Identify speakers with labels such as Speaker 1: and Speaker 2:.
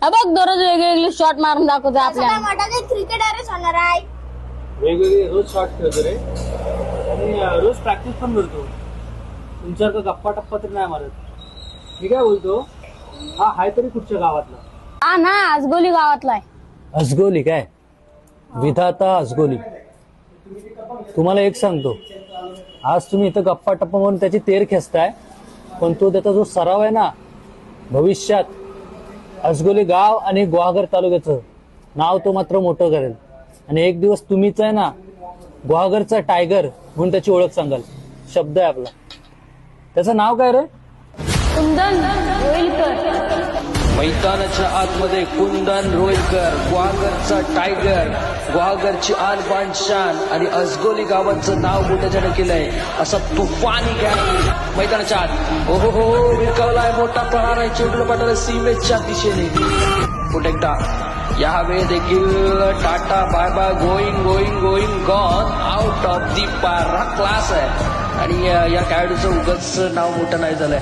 Speaker 1: हा बघ दररोज वेगवेगळे शॉट मारून दाखवतो आपल्याला.
Speaker 2: क्रिकेटरच होणार आहे.
Speaker 3: वेगवेगळे रोज शॉट खेळतो रे आणि रोज प्रॅक्टिस पण करतो. तुमच्यासारखं गप्पा टप्पा तरी नाही मारत. मी काय बोलतो, हा हाय तरी कुठच्या गावातला?
Speaker 1: हा ना, आजगोली गावातला आहे.
Speaker 3: असगोली काय? विधाता असगोली. तुम्हाला एक सांगतो, आज तुम्ही इथं गप्पा टप्पा म्हणून त्याची तेर खेचताय, पण तो त्याचा जो सराव आहे ना, भविष्यात असगोली गाव आणि गुहागर तालुक्याचं नाव तो मात्र मोठं करेल. आणि एक दिवस तुम्हीच आहे ना गुहागरचा टायगर म्हणून त्याची ओळख सांगाल. शब्द आहे आपला. त्याचं नाव काय रे?
Speaker 1: कुंदन रोईलकर.
Speaker 4: मैदानाच्या आतमध्ये कुंदन रोईलकर, गुहागरचा टायगर, गुहागरची आन बान शान आणि असगोली गावाचं नाव मोठ्याच्यानं केलंय असा तुफानी गँग मैदानाच्या आत. हो हो हो, विरकावलाय मोठा प्रहार आहे चिडलं पाटाला सीमेच्या दिशेने. पुढे एकदा यावेळी देखील tata bye bye, going going going gone, out of the park. Class आहे आणि या खेळाडूचं उगाच नाव मोठं नाही झालंय.